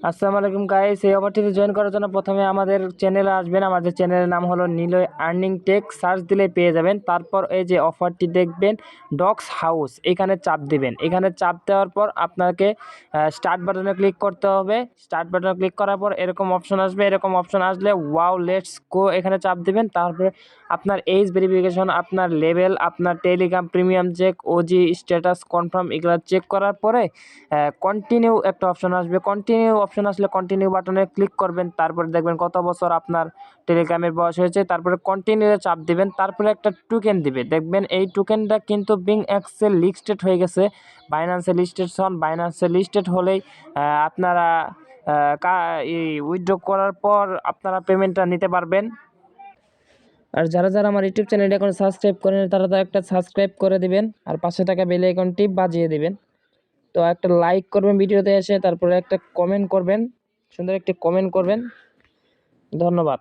আসসালামু আলাইকুম গাইস, এই অফারটিতে জয়েন করার জন্য প্রথমে আমাদের চ্যানেলে আসবেন। আমাদের চ্যানেলের নাম হলো নিলয় আর্নিং টেক, সার্চ দিলে পেয়ে যাবেন। তারপর এই যে অফারটি দেখবেন ডগস হাউস, এখানে চাপ দিবেন। এখানে চাপ দেওয়ার পর আপনাকে স্টার্ট বাটনে ক্লিক করতে হবে। স্টার্ট বাটনে ক্লিক করার পর এরকম অপশন আসবে। এরকম অপশন আসলে ওয়াও লেটস গো এখানে চাপ দিবেন। তারপরে আপনার এইজ ভেরিফিকেশন, আপনার লেভেল, আপনার Telegram premium check, OG status confirm, এগুলো চেক করার পরে কন্টিনিউ একটা অপশন আসবে। কন্টিনিউ অপশন আসলে কন্টিনিউ বাটনে ক্লিক করবেন। তারপরে দেখবেন কত বছর আপনার টেলিগ্রামের বয়স হয়েছে। তারপরে কন্টিনিউ চাপ দিবেন। তারপরে একটা টোকেন দিবে, দেখবেন এই টোকেনটা কিন্তু বিং এক্সে লিস্টেড হয়ে গেছে। বাইন্যান্সে লিস্টেড হন। বাইন্যান্সে লিস্টেড হলেই আপনারা উইথড্র করার পর আপনারা পেমেন্টটা নিতে পারবেন। আর যারা যারা আমার ইউটিউব চ্যানেলটা এখন সাবস্ক্রাইব করেন তারা তো একটা সাবস্ক্রাইব করে দিবেন, আর পাশে থাকা বেল আইকনটি বাজিয়ে দিবেন। তো একটা লাইক করবেন ভিডিওতে এসে, তারপরে একটা কমেন্ট করবেন, সুন্দর একটি কমেন্ট করবেন। ধন্যবাদ।